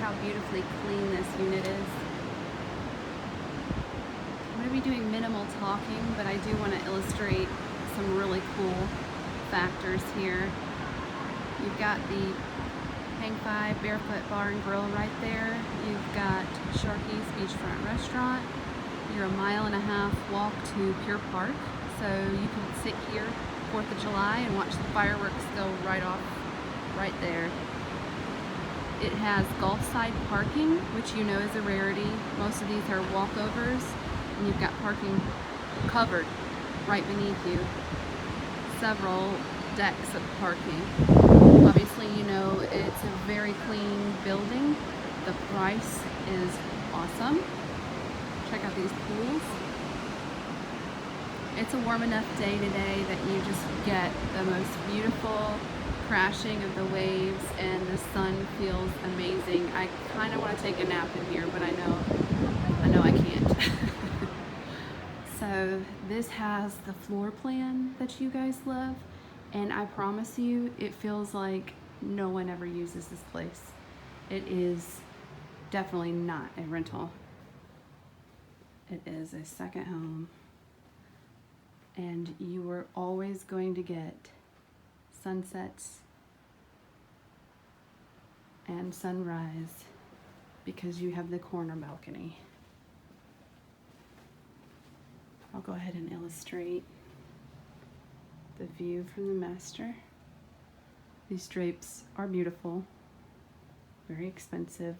how beautifully clean this unit is. I'm going to be doing minimal talking, but I do want to illustrate some really cool factors here. You've got the Hang 5 Barefoot Bar and Grill right there. You've got Sharky's Beachfront Restaurant. You're a 1.5 mile walk to Pier Park, so you can sit here 4th of July and watch the fireworks go right off right there. It has Gulf side parking, which you know is a rarity. Most of these are walkovers, and you've got parking covered right beneath you. Several decks of parking. Obviously, you know it's a very clean building. The price is awesome. Check out these pools. It's a warm enough day today that you just get the most beautiful crashing of the waves, and the sun feels amazing. I kind of want to take a nap in here, but I know I can't. So this has the floor plan that you guys love, and I promise you it feels like no one ever uses this place. It is definitely not a rental. It is a second home, and you are always going to get sunsets and sunrise because you have the corner balcony. I'll go ahead and illustrate the view from the master. These drapes are beautiful, very expensive.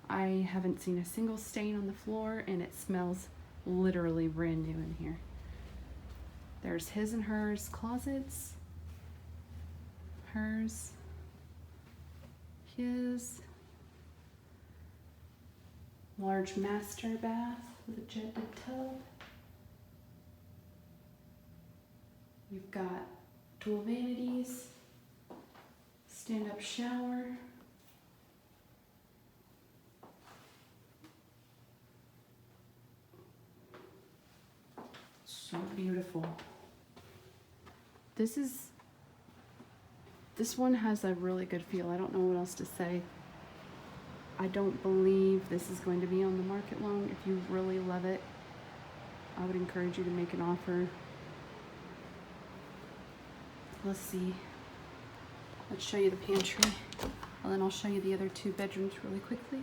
I haven't seen a single stain on the floor, and it smells literally brand new in here. There's his and hers closets, hers, his, large master bath with a jetted tub. You've got dual vanities, stand-up shower, so beautiful. This one has a really good feel. I don't know what else to say. I don't believe this is going to be on the market long. If you really love it, I would encourage you to make an offer. Let's see. Let's show you the pantry, and then I'll show you the other 2 bedrooms really quickly.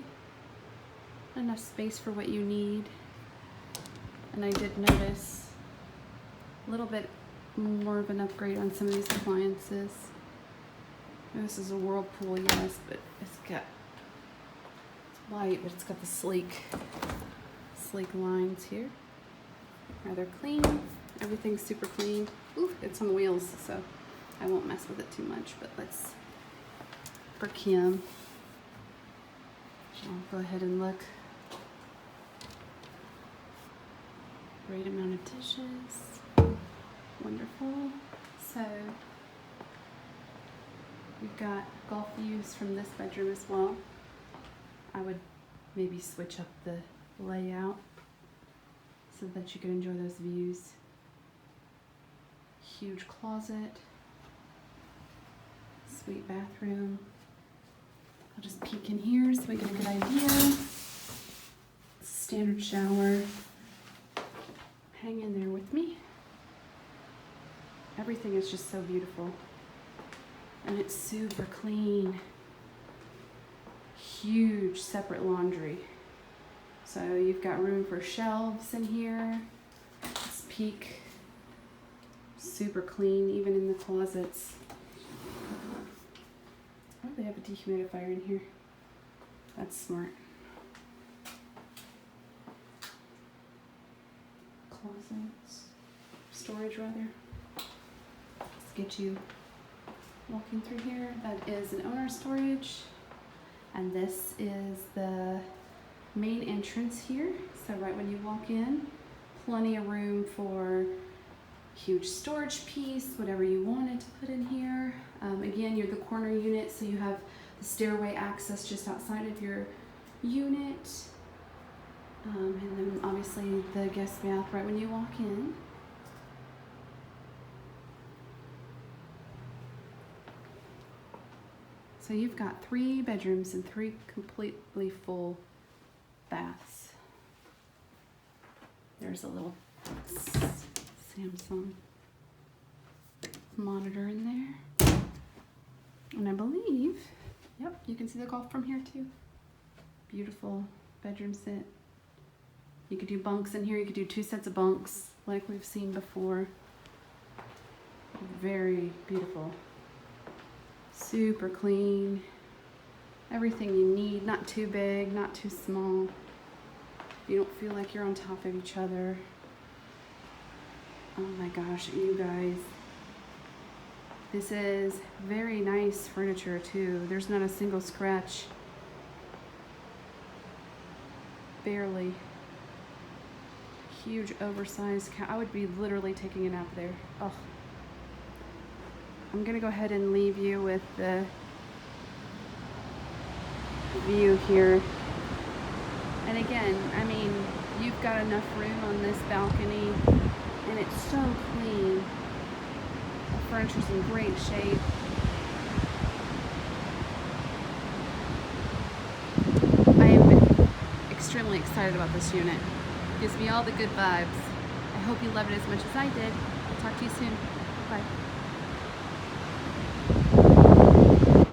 Enough space for what you need. And I did notice a little bit more of an upgrade on some of these appliances. This is a whirlpool, yes, but it's white, but it's got the sleek lines here. Rather clean. Everything's super clean. Ooh, it's on wheels, so I won't mess with it too much, but let's, for Kim, I'll go ahead and look. Great amount of dishes. Wonderful. So we've got golf views from this bedroom as well. I would maybe switch up the layout so that you can enjoy those views. Huge closet. Sweet bathroom. I'll just peek in here so we get a good idea. Standard shower. Hang in there with me. Everything is just so beautiful. And it's super clean. Huge separate laundry. So you've got room for shelves in here. Let's peek. Super clean, even in the closets. Oh, they have a dehumidifier in here. That's smart. Closets. Storage, rather. Let's get you walking through here. That is an owner storage. And this is the main entrance here. So right when you walk in, plenty of room for huge storage piece, whatever you wanted to put in here. Again, you're the corner unit, so you have the stairway access just outside of your unit. And then obviously the guest bath right when you walk in. So you've got 3 bedrooms and 3 completely full baths. There's a little Samsung monitor in there. And I believe, yep, you can see the golf from here too. Beautiful bedroom set. You could do bunks in here. You could do 2 sets of bunks like we've seen before. Very beautiful. Super clean. Everything you need. Not too big, not too small. You don't feel like you're on top of each other. Oh my gosh, you guys. This is very nice furniture too. There's not a single scratch. Barely. Huge oversized couch. I would be literally taking a nap there. Oh. I'm gonna go ahead and leave you with the view here. And again, I mean, you've got enough room on this balcony, and it's so clean. The furniture's in great shape. I am extremely excited about this unit. Gives me all the good vibes. I hope you love it as much as I did. I'll talk to you soon. Bye.